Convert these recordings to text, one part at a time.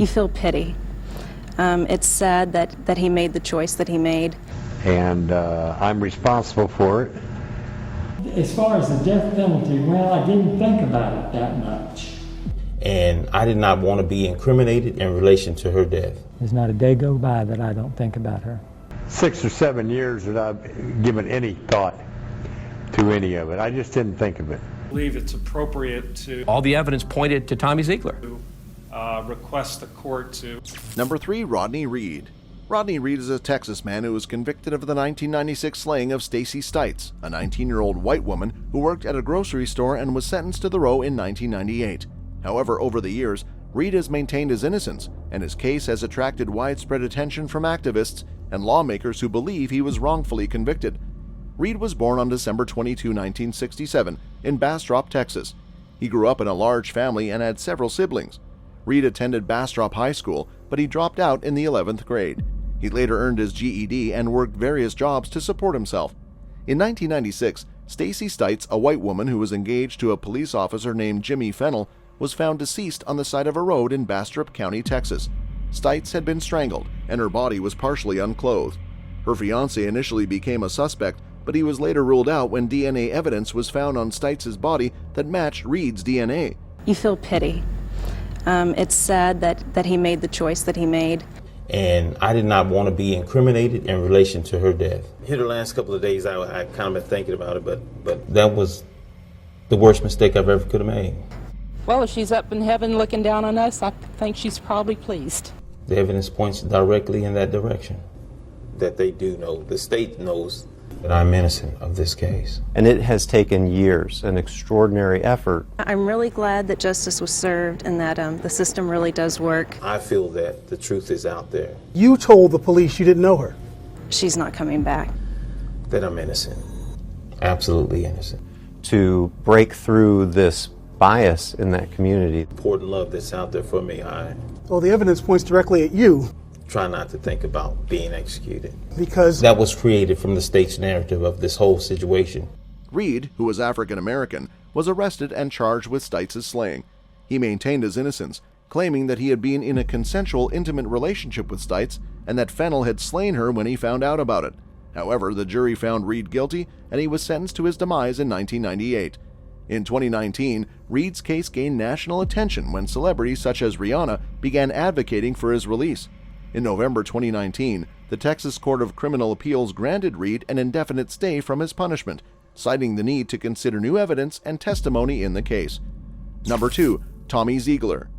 You feel pity. It's sad that he made the choice that he made. And I'm responsible for it. As far as the death penalty, well, I didn't think about it that much. And I did not want to be incriminated in relation to her death. There's not a day go by that I don't think about her. 6 or 7 years that I've given any thought to any of it. I just didn't think of it. I believe it's appropriate to all the evidence pointed to Tommy Ziegler. Request the court to. Number 3, Rodney Reed. Rodney Reed is a Texas man who was convicted of the 1996 slaying of Stacy Stites, a 19-year-old white woman who worked at a grocery store and was sentenced to the row in 1998. However, over the years, Reed has maintained his innocence, and his case has attracted widespread attention from activists and lawmakers who believe he was wrongfully convicted. Reed was born on December 22, 1967, in Bastrop, Texas. He grew up in a large family and had several siblings. Reed attended Bastrop High School, but he dropped out in the 11th grade. He later earned his GED and worked various jobs to support himself. In 1996, Stacy Stites, a white woman who was engaged to a police officer named Jimmy Fennell, was found deceased on the side of a road in Bastrop County, Texas. Stites had been strangled, and her body was partially unclothed. Her fiancé initially became a suspect, but he was later ruled out when DNA evidence was found on Stites' body that matched Reed's DNA. You feel pity. It's sad that he made the choice that he made. And I did not want to be incriminated in relation to her death. Here the last couple of days I kind of been thinking about it, but that was the worst mistake I've ever could have made. Well, if she's up in heaven looking down on us, I think she's probably pleased. The evidence points directly in that direction, that they do know, the state knows that I'm innocent of this case. And it has taken years, an extraordinary effort. I'm really glad that justice was served and that the system really does work. I feel that the truth is out there. You told the police you didn't know her. She's not coming back. That I'm innocent, absolutely innocent. To break through this bias in that community. Important love that's out there for me. I Well, the evidence points directly at you. try not to think about being executed. Because that was created from the state's narrative of this whole situation. Reed, who was African American, was arrested and charged with Stites' slaying. He maintained his innocence, claiming that he had been in a consensual, intimate relationship with Stites and that Fennell had slain her when he found out about it. However, the jury found Reed guilty and he was sentenced to his demise in 1998. In 2019, Reed's case gained national attention when celebrities such as Rihanna began advocating for his release. In November 2019, the Texas Court of Criminal Appeals granted Reed an indefinite stay from his punishment, citing the need to consider new evidence and testimony in the case. Number 2, Tommy Ziegler.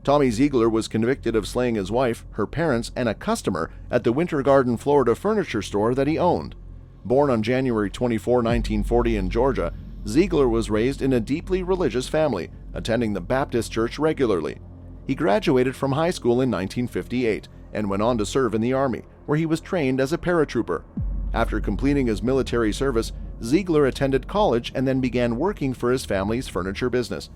Tommy Ziegler was convicted of slaying his wife, her parents, and a customer at the Winter Garden, Florida furniture store that he owned. Born on January 24, 1940 in Georgia, Ziegler was raised in a deeply religious family, attending the Baptist church regularly. He graduated from high school in 1958 and went on to serve in the Army, where he was trained as a paratrooper. After completing his military service, Ziegler attended college and then began working for his family's furniture business.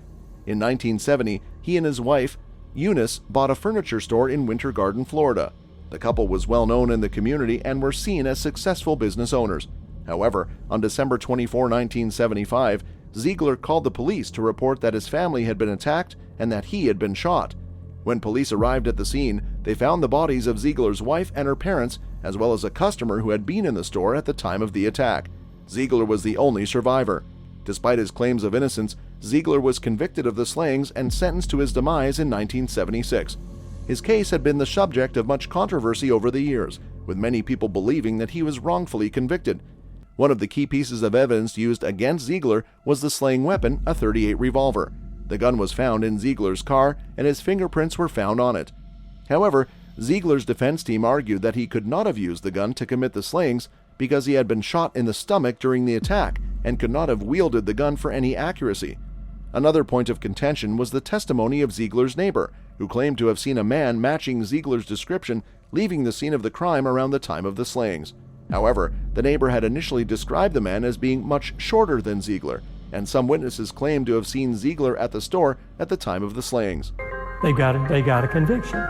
In 1970, he and his wife, Eunice, bought a furniture store in Winter Garden, Florida. The couple was well known in the community and were seen as successful business owners. However, on December 24, 1975, Ziegler called the police to report that his family had been attacked and that he had been shot. When police arrived at the scene, they found the bodies of Ziegler's wife and her parents, as well as a customer who had been in the store at the time of the attack. Ziegler was the only survivor. Despite his claims of innocence, Ziegler was convicted of the slayings and sentenced to his demise in 1976. His case had been the subject of much controversy over the years, with many people believing that he was wrongfully convicted. One of the key pieces of evidence used against Ziegler was the slaying weapon, a .38 revolver. The gun was found in Ziegler's car, and his fingerprints were found on it. However, Ziegler's defense team argued that he could not have used the gun to commit the slayings because he had been shot in the stomach during the attack and could not have wielded the gun for any accuracy. Another point of contention was the testimony of Ziegler's neighbor, who claimed to have seen a man matching Ziegler's description leaving the scene of the crime around the time of the slayings. However, the neighbor had initially described the man as being much shorter than Ziegler, and some witnesses claimed to have seen Ziegler at the store at the time of the slayings. They got a conviction.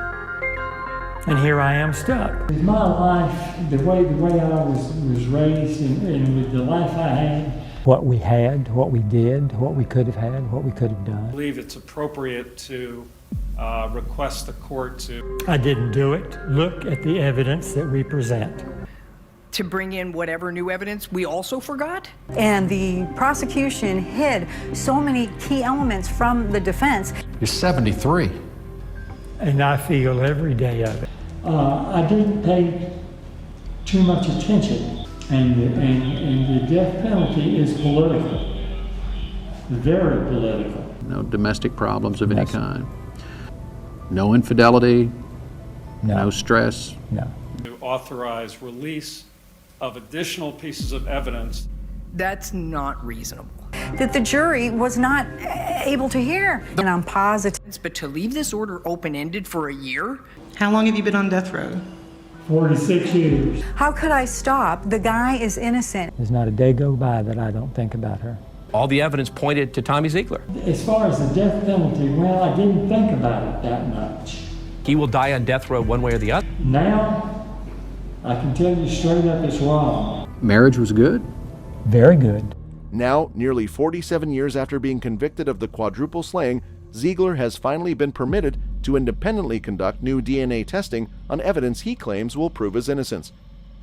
And here I am stuck. My life, the way I was raised and with the life I had, What we had, what we did, what we could have had, what we could have I done. believe it's appropriate to request the court to I didn't do it. Look at the evidence that we present. To bring in whatever new evidence we also forgot? And the prosecution hid so many key elements from the defense. You're 73. And I feel every day of it. I didn't pay too much attention, and the death penalty is political, very political. No domestic problems of any kind. No infidelity. No stress. No. to authorize release of additional pieces of evidence. That's not reasonable. That the jury was not able to hear. And I'm positive. But to leave this order open-ended for a year? How long have you been on death row? 46 years. How could I stop? The guy is innocent. There's not a day go by that I don't think about her. All the evidence pointed to Tommy Ziegler. As far as the death penalty, well, I didn't think about it that much. He will die on death row one way or the other. Now, I can tell you straight up it's wrong. Marriage was good? Very good. Now, nearly 47 years after being convicted of the quadruple slaying, Ziegler has finally been permitted to independently conduct new DNA testing on evidence he claims will prove his innocence.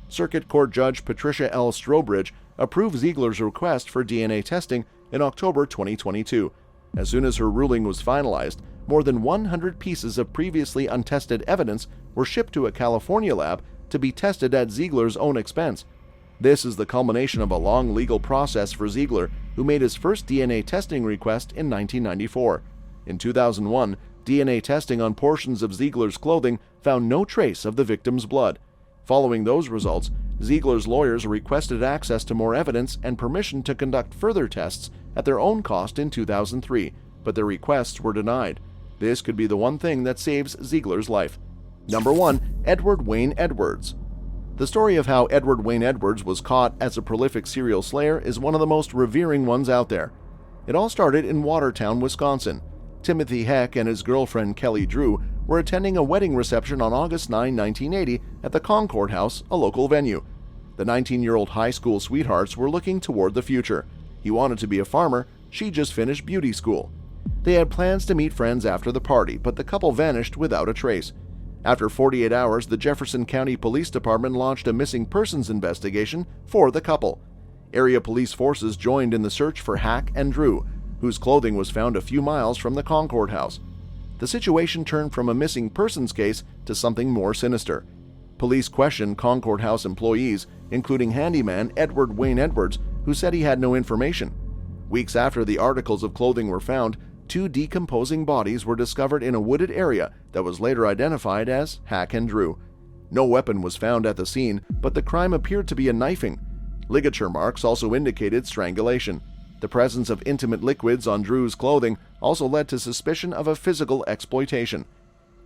Circuit Court Judge Patricia L. Strobridge approved Ziegler's request for DNA testing in October 2022. As soon as her ruling was finalized, more than 100 pieces of previously untested evidence were shipped to a California lab to be tested at Ziegler's own expense. This is the culmination of a long legal process for Ziegler, who made his first DNA testing request in 1994. In 2001, DNA testing on portions of Ziegler's clothing found no trace of the victim's blood. Following those results, Ziegler's lawyers requested access to more evidence and permission to conduct further tests at their own cost in 2003, but their requests were denied. This could be the one thing that saves Ziegler's life. Number 1. Edward Wayne Edwards. The story of how Edward Wayne Edwards was caught as a prolific serial slayer is one of the most revering ones out there. It all started in Watertown, Wisconsin. Timothy Heck and his girlfriend Kelly Drew were attending a wedding reception on August 9, 1980 at the Concord House, a local venue. The 19-year-old high school sweethearts were looking toward the future. He wanted to be a farmer, she just finished beauty school. They had plans to meet friends after the party, but the couple vanished without a trace. After 48 hours, the Jefferson County Police Department launched a missing persons investigation for the couple. Area police forces joined in the search for Hack and Drew, whose clothing was found a few miles from the Concord House. The situation turned from a missing persons case to something more sinister. Police questioned Concord House employees, including handyman Edward Wayne Edwards, who said he had no information. Weeks after the articles of clothing were found, 2 decomposing bodies were discovered in a wooded area that was later identified as Hack and Drew. No weapon was found at the scene, but the crime appeared to be a knifing. Ligature marks also indicated strangulation. The presence of intimate liquids on Drew's clothing also led to suspicion of a physical exploitation.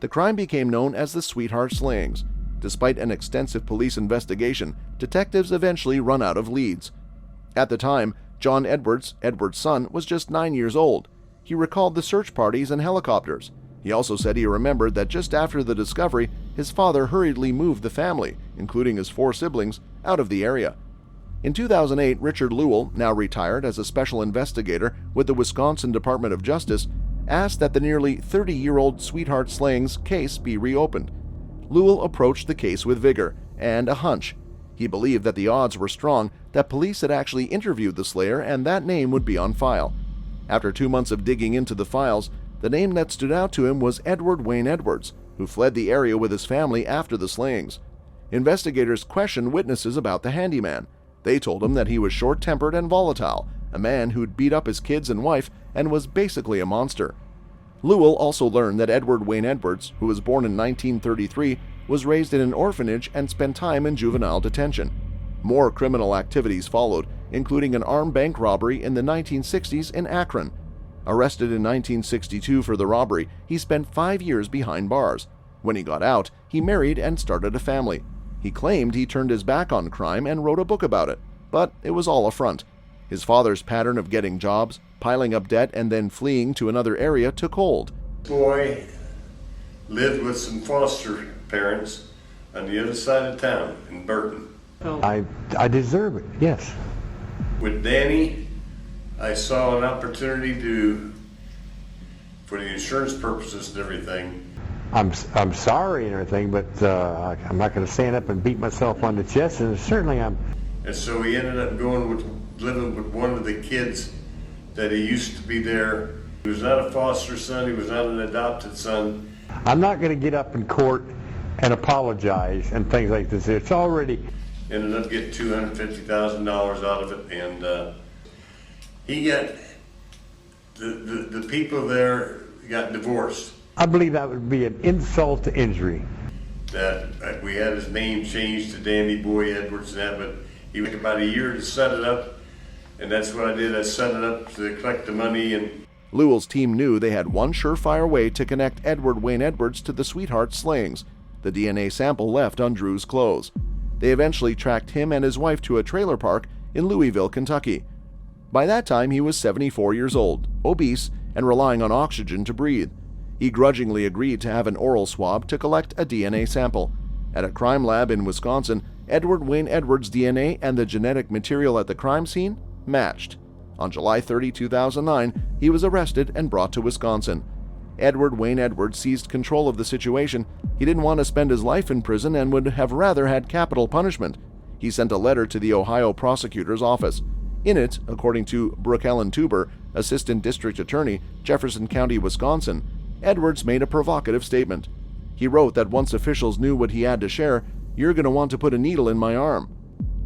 The crime became known as the Sweetheart Slayings. Despite an extensive police investigation, detectives eventually run out of leads. At the time, John Edwards, Edwards' son, was just 9 years old. He recalled the search parties and helicopters. He also said he remembered that just after the discovery, his father hurriedly moved the family, including his 4 siblings, out of the area. In 2008, Richard Lewell, now retired as a special investigator with the Wisconsin Department of Justice, asked that the nearly 30-year-old Sweetheart Slayings case be reopened. Lewell approached the case with vigor and a hunch. He believed that the odds were strong that police had actually interviewed the slayer and that name would be on file. After 2 months of digging into the files, the name that stood out to him was Edward Wayne Edwards, who fled the area with his family after the slayings. Investigators questioned witnesses about the handyman. They told him that he was short-tempered and volatile, a man who'd beat up his kids and wife and was basically a monster. Lewell also learned that Edward Wayne Edwards, who was born in 1933, was raised in an orphanage and spent time in juvenile detention. More criminal activities followed, including an armed bank robbery in the 1960s in Akron. Arrested in 1962 for the robbery, he spent 5 years behind bars. When he got out, he married and started a family. He claimed he turned his back on crime and wrote a book about it, but it was all a front. His father's pattern of getting jobs, piling up debt, and then fleeing to another area took hold. Boy lived with some foster parents on the other side of town in Burton. I deserve it, yes. With Danny I saw an opportunity for the insurance purposes and everything. I'm sorry and everything, but I'm not going to stand up and beat myself on the chest, and certainly I'm. And so he ended up living with one of the kids that he used to be there. He was not a foster son, he was not an adopted son. I'm not going to get up in court and apologize and things like this. It's already. Ended up getting $250,000 out of it, and he got, the people there got divorced. I believe that would be an insult to injury. That we had his name changed to Danny Boy Edwards and that, but he took about a year to set it up, and that's what I did. I set it up to collect the money. And Lewell's team knew they had one surefire way to connect Edward Wayne Edwards to the sweetheart slayings: the DNA sample left on Drew's clothes. They eventually tracked him and his wife to a trailer park in Louisville, Kentucky. By that time, he was 74 years old, obese, and relying on oxygen to breathe. He grudgingly agreed to have an oral swab to collect a DNA sample. At a crime lab in Wisconsin, Edward Wayne Edwards' DNA and the genetic material at the crime scene matched. On July 30, 2009, he was arrested and brought to Wisconsin. Edward Wayne Edwards seized control of the situation. He didn't want to spend his life in prison and would have rather had capital punishment. He sent a letter to the Ohio prosecutor's office. In it, according to Brooke Ellen Tuber, Assistant District Attorney, Jefferson County, Wisconsin, Edwards made a provocative statement. He wrote that once officials knew what he had to share, "You're going to want to put a needle in my arm."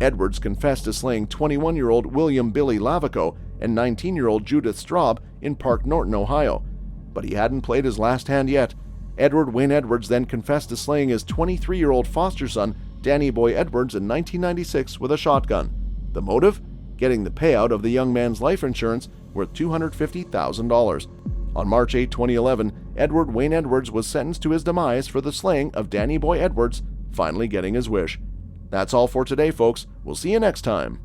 Edwards confessed to slaying 21-year-old William Billy Lavico and 19-year-old Judith Straub in Park Norton, Ohio. But he hadn't played his last hand yet. Edward Wayne Edwards then confessed to slaying his 23-year-old foster son, Danny Boy Edwards, in 1996 with a shotgun. The motive? Getting the payout of the young man's life insurance worth $250,000. On March 8, 2011, Edward Wayne Edwards was sentenced to his demise for the slaying of Danny Boy Edwards, finally getting his wish. That's all for today, folks. We'll see you next time.